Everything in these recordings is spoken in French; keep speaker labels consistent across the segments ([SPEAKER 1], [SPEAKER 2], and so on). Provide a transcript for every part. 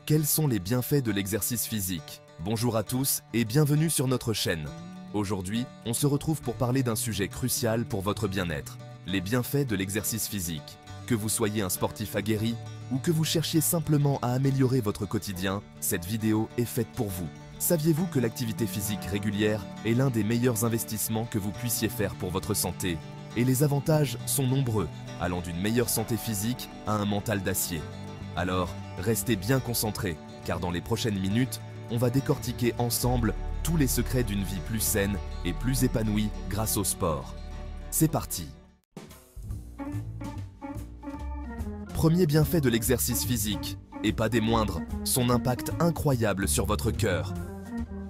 [SPEAKER 1] Quels sont les bienfaits de l'exercice physique? Bonjour à tous et bienvenue sur notre chaîne. Aujourd'hui, on se retrouve pour parler d'un sujet crucial pour votre bien-être, les bienfaits de l'exercice physique. Que vous soyez un sportif aguerri ou que vous cherchiez simplement à améliorer votre quotidien, cette vidéo est faite pour vous. Saviez-vous que l'activité physique régulière est l'un des meilleurs investissements que vous puissiez faire pour votre santé? Et les avantages sont nombreux, allant d'une meilleure santé physique à un mental d'acier. Alors, restez bien concentrés, car dans les prochaines minutes, on va décortiquer ensemble tous les secrets d'une vie plus saine et plus épanouie grâce au sport. C'est parti! Premier bienfait de l'exercice physique, et pas des moindres, son impact incroyable sur votre cœur.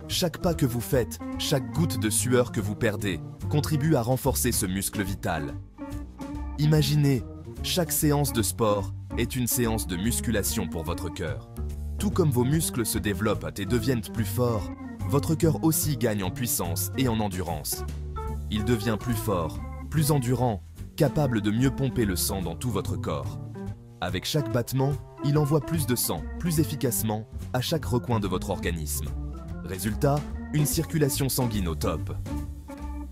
[SPEAKER 1] Chaque pas que vous faites, chaque goutte de sueur que vous perdez, contribue à renforcer ce muscle vital. Imaginez, chaque séance de sport est une séance de musculation pour votre cœur. Tout comme vos muscles se développent et deviennent plus forts, votre cœur aussi gagne en puissance et en endurance. Il devient plus fort, plus endurant, capable de mieux pomper le sang dans tout votre corps. Avec chaque battement, il envoie plus de sang, plus efficacement, à chaque recoin de votre organisme. Résultat, une circulation sanguine au top.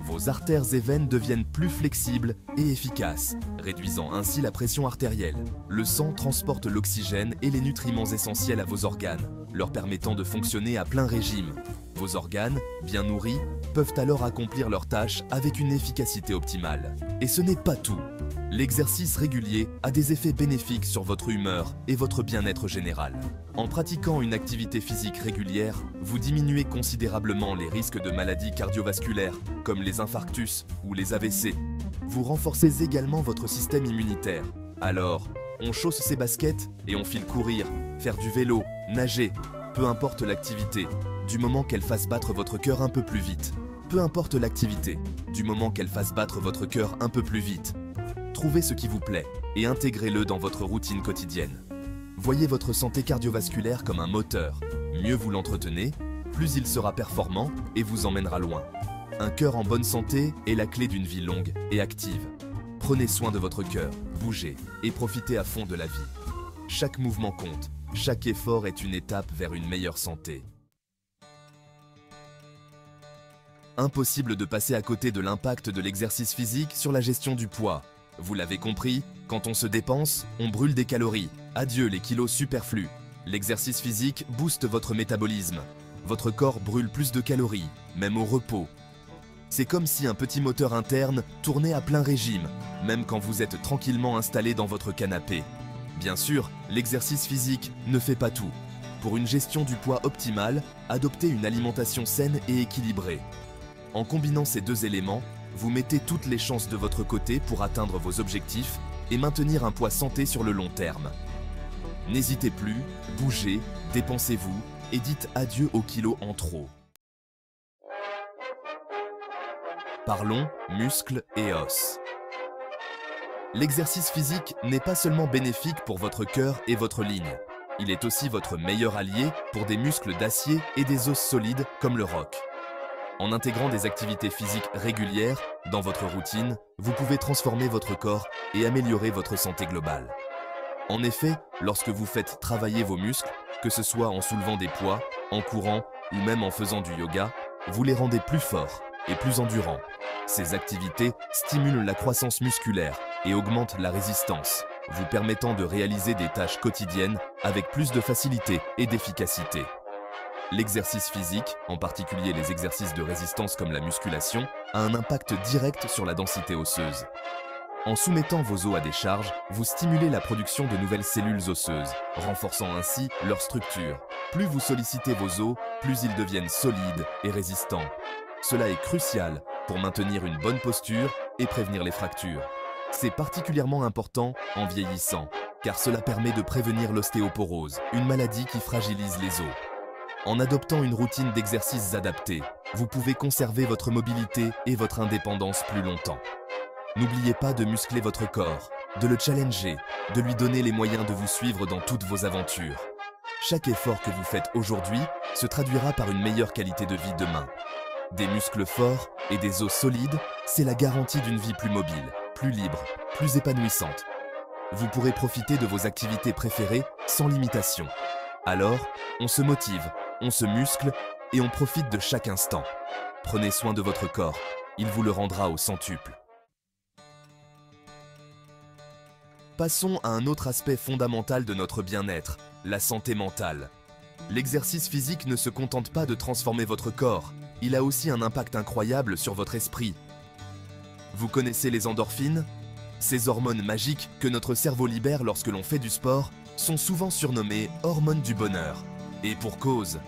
[SPEAKER 1] Vos artères et veines deviennent plus flexibles et efficaces, réduisant ainsi la pression artérielle. Le sang transporte l'oxygène et les nutriments essentiels à vos organes, leur permettant de fonctionner à plein régime. Vos organes, bien nourris, peuvent alors accomplir leurs tâches avec une efficacité optimale. Et ce n'est pas tout. L'exercice régulier a des effets bénéfiques sur votre humeur et votre bien-être général. En pratiquant une activité physique régulière, vous diminuez considérablement les risques de maladies cardiovasculaires, comme les infarctus ou les AVC. Vous renforcez également votre système immunitaire. Alors, on chausse ses baskets et on file courir, faire du vélo, nager, peu importe l'activité, du moment qu'elle fasse battre votre cœur un peu plus vite. Peu importe l'activité, du moment qu'elle fasse battre votre cœur un peu plus vite. Trouvez ce qui vous plaît et intégrez-le dans votre routine quotidienne. Voyez votre santé cardiovasculaire comme un moteur. Mieux vous l'entretenez, plus il sera performant et vous emmènera loin. Un cœur en bonne santé est la clé d'une vie longue et active. Prenez soin de votre cœur, bougez et profitez à fond de la vie. Chaque mouvement compte, chaque effort est une étape vers une meilleure santé. Impossible de passer à côté de l'impact de l'exercice physique sur la gestion du poids. Vous l'avez compris, quand on se dépense, on brûle des calories. Adieu les kilos superflus. L'exercice physique booste votre métabolisme. Votre corps brûle plus de calories, même au repos. C'est comme si un petit moteur interne tournait à plein régime, même quand vous êtes tranquillement installé dans votre canapé. Bien sûr, l'exercice physique ne fait pas tout. Pour une gestion du poids optimale, adoptez une alimentation saine et équilibrée. En combinant ces deux éléments, vous mettez toutes les chances de votre côté pour atteindre vos objectifs et maintenir un poids santé sur le long terme. N'hésitez plus, bougez, dépensez-vous et dites adieu aux kilos en trop. Parlons muscles et os. L'exercice physique n'est pas seulement bénéfique pour votre cœur et votre ligne. Il est aussi votre meilleur allié pour des muscles d'acier et des os solides comme le roc. En intégrant des activités physiques régulières dans votre routine, vous pouvez transformer votre corps et améliorer votre santé globale. En effet, lorsque vous faites travailler vos muscles, que ce soit en soulevant des poids, en courant ou même en faisant du yoga, vous les rendez plus forts et plus endurants. Ces activités stimulent la croissance musculaire et augmentent la résistance, vous permettant de réaliser des tâches quotidiennes avec plus de facilité et d'efficacité. L'exercice physique, en particulier les exercices de résistance comme la musculation, a un impact direct sur la densité osseuse. En soumettant vos os à des charges, vous stimulez la production de nouvelles cellules osseuses, renforçant ainsi leur structure. Plus vous sollicitez vos os, plus ils deviennent solides et résistants. Cela est crucial pour maintenir une bonne posture et prévenir les fractures. C'est particulièrement important en vieillissant, car cela permet de prévenir l'ostéoporose, une maladie qui fragilise les os. En adoptant une routine d'exercices adaptée, vous pouvez conserver votre mobilité et votre indépendance plus longtemps. N'oubliez pas de muscler votre corps, de le challenger, de lui donner les moyens de vous suivre dans toutes vos aventures. Chaque effort que vous faites aujourd'hui se traduira par une meilleure qualité de vie demain. Des muscles forts et des os solides, c'est la garantie d'une vie plus mobile, plus libre, plus épanouissante. Vous pourrez profiter de vos activités préférées sans limitation. Alors, on se motive, on se muscle et on profite de chaque instant. Prenez soin de votre corps, il vous le rendra au centuple. Passons à un autre aspect fondamental de notre bien-être, la santé mentale. L'exercice physique ne se contente pas de transformer votre corps, il a aussi un impact incroyable sur votre esprit. Vous connaissez les endorphines? Ces hormones magiques que notre cerveau libère lorsque l'on fait du sport sont souvent surnommées hormones du bonheur. Et pour cause.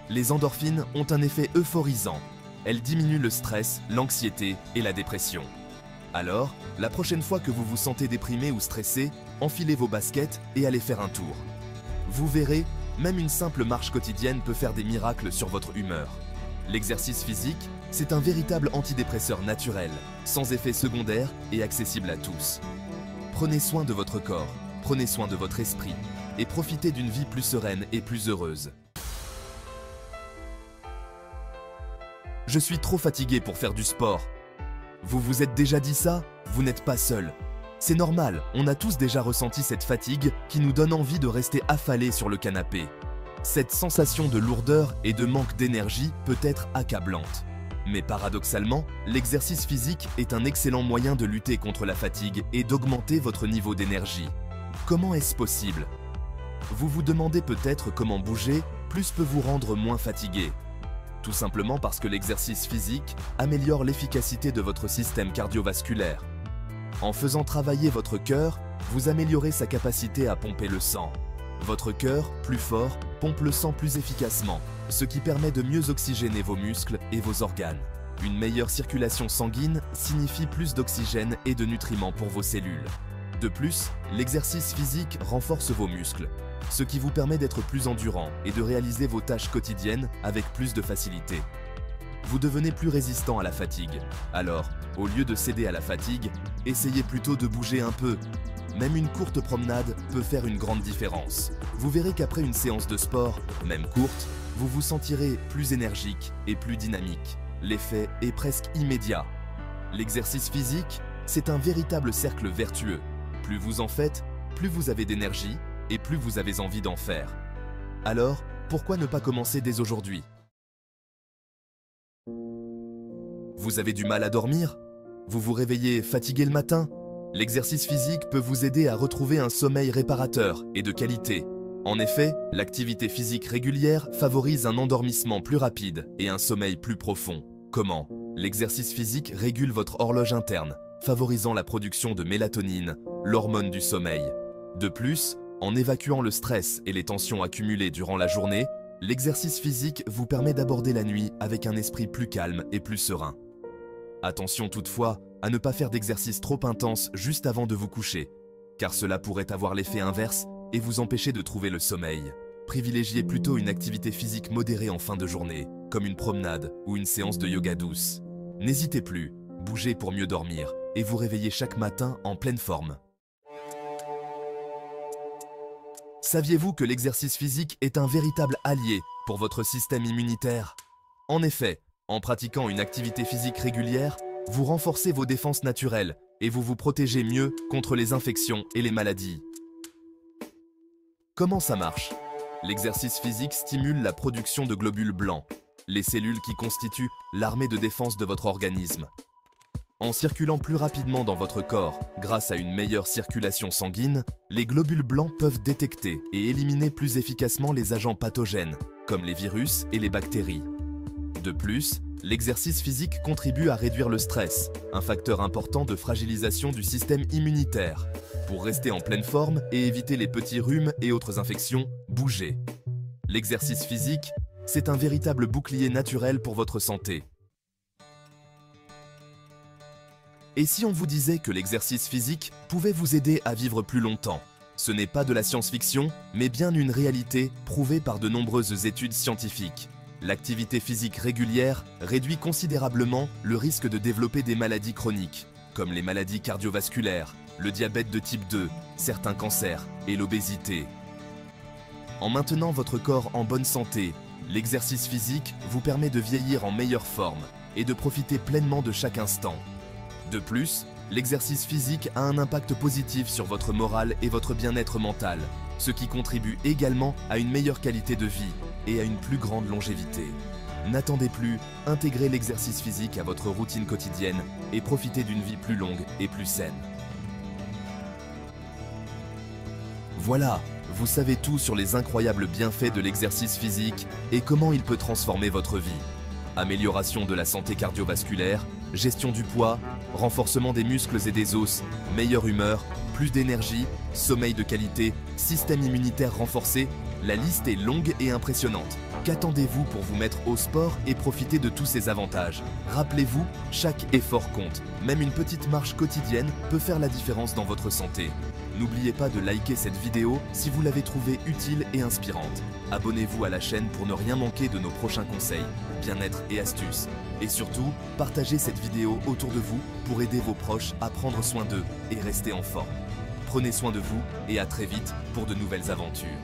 [SPEAKER 1] Les endorphines ont un effet euphorisant. Elles diminuent le stress, l'anxiété et la dépression. Alors, la prochaine fois que vous vous sentez déprimé ou stressé, enfilez vos baskets et allez faire un tour. Vous verrez, même une simple marche quotidienne peut faire des miracles sur votre humeur. L'exercice physique, c'est un véritable antidépresseur naturel, sans effet secondaire et accessible à tous. Prenez soin de votre corps, prenez soin de votre esprit et profitez d'une vie plus sereine et plus heureuse. Je suis trop fatigué pour faire du sport. Vous vous êtes déjà dit ça? Vous n'êtes pas seul. C'est normal, on a tous déjà ressenti cette fatigue qui nous donne envie de rester affalés sur le canapé. Cette sensation de lourdeur et de manque d'énergie peut être accablante. Mais paradoxalement, l'exercice physique est un excellent moyen de lutter contre la fatigue et d'augmenter votre niveau d'énergie. Comment est-ce possible? Vous vous demandez peut-être comment bouger plus peut vous rendre moins fatigué. Tout simplement parce que l'exercice physique améliore l'efficacité de votre système cardiovasculaire. En faisant travailler votre cœur, vous améliorez sa capacité à pomper le sang. Votre cœur, plus fort, pompe le sang plus efficacement, ce qui permet de mieux oxygéner vos muscles et vos organes. Une meilleure circulation sanguine signifie plus d'oxygène et de nutriments pour vos cellules. De plus, l'exercice physique renforce vos muscles, ce qui vous permet d'être plus endurant et de réaliser vos tâches quotidiennes avec plus de facilité. Vous devenez plus résistant à la fatigue. Alors, au lieu de céder à la fatigue, essayez plutôt de bouger un peu. Même une courte promenade peut faire une grande différence. Vous verrez qu'après une séance de sport, même courte, vous vous sentirez plus énergique et plus dynamique. L'effet est presque immédiat. L'exercice physique, c'est un véritable cercle vertueux. Plus vous en faites, plus vous avez d'énergie et plus vous avez envie d'en faire. Alors, pourquoi ne pas commencer dès aujourd'hui? Vous avez du mal à dormir? Vous vous réveillez fatigué le matin? L'exercice physique peut vous aider à retrouver un sommeil réparateur et de qualité. En effet, l'activité physique régulière favorise un endormissement plus rapide et un sommeil plus profond. Comment? L'exercice physique régule votre horloge interne, favorisant la production de mélatonine, l'hormone du sommeil. De plus, en évacuant le stress et les tensions accumulées durant la journée, l'exercice physique vous permet d'aborder la nuit avec un esprit plus calme et plus serein. Attention toutefois à ne pas faire d'exercice trop intense juste avant de vous coucher, car cela pourrait avoir l'effet inverse et vous empêcher de trouver le sommeil. Privilégiez plutôt une activité physique modérée en fin de journée, comme une promenade ou une séance de yoga douce. N'hésitez plus, bougez pour mieux dormir et vous réveillez chaque matin en pleine forme. Saviez-vous que l'exercice physique est un véritable allié pour votre système immunitaire? En effet, en pratiquant une activité physique régulière, vous renforcez vos défenses naturelles et vous vous protégez mieux contre les infections et les maladies. Comment ça marche? L'exercice physique stimule la production de globules blancs, les cellules qui constituent l'armée de défense de votre organisme. En circulant plus rapidement dans votre corps, grâce à une meilleure circulation sanguine, les globules blancs peuvent détecter et éliminer plus efficacement les agents pathogènes, comme les virus et les bactéries. De plus, l'exercice physique contribue à réduire le stress, un facteur important de fragilisation du système immunitaire. Pour rester en pleine forme et éviter les petits rhumes et autres infections, bougez. L'exercice physique, c'est un véritable bouclier naturel pour votre santé. Et si on vous disait que l'exercice physique pouvait vous aider à vivre plus longtemps? Ce n'est pas de la science-fiction, mais bien une réalité prouvée par de nombreuses études scientifiques. L'activité physique régulière réduit considérablement le risque de développer des maladies chroniques, comme les maladies cardiovasculaires, le diabète de type 2, certains cancers et l'obésité. En maintenant votre corps en bonne santé, l'exercice physique vous permet de vieillir en meilleure forme et de profiter pleinement de chaque instant. De plus, l'exercice physique a un impact positif sur votre morale et votre bien-être mental, ce qui contribue également à une meilleure qualité de vie et à une plus grande longévité. N'attendez plus, intégrez l'exercice physique à votre routine quotidienne et profitez d'une vie plus longue et plus saine. Voilà, vous savez tout sur les incroyables bienfaits de l'exercice physique et comment il peut transformer votre vie. Amélioration de la santé cardiovasculaire, gestion du poids, renforcement des muscles et des os, meilleure humeur, plus d'énergie, sommeil de qualité, système immunitaire renforcé, la liste est longue et impressionnante. Qu'attendez-vous pour vous mettre au sport et profiter de tous ces avantages? Rappelez-vous, chaque effort compte. Même une petite marche quotidienne peut faire la différence dans votre santé. N'oubliez pas de liker cette vidéo si vous l'avez trouvée utile et inspirante. Abonnez-vous à la chaîne pour ne rien manquer de nos prochains conseils, bien-être et astuces. Et surtout, partagez cette vidéo autour de vous pour aider vos proches à prendre soin d'eux et rester en forme. Prenez soin de vous et à très vite pour de nouvelles aventures.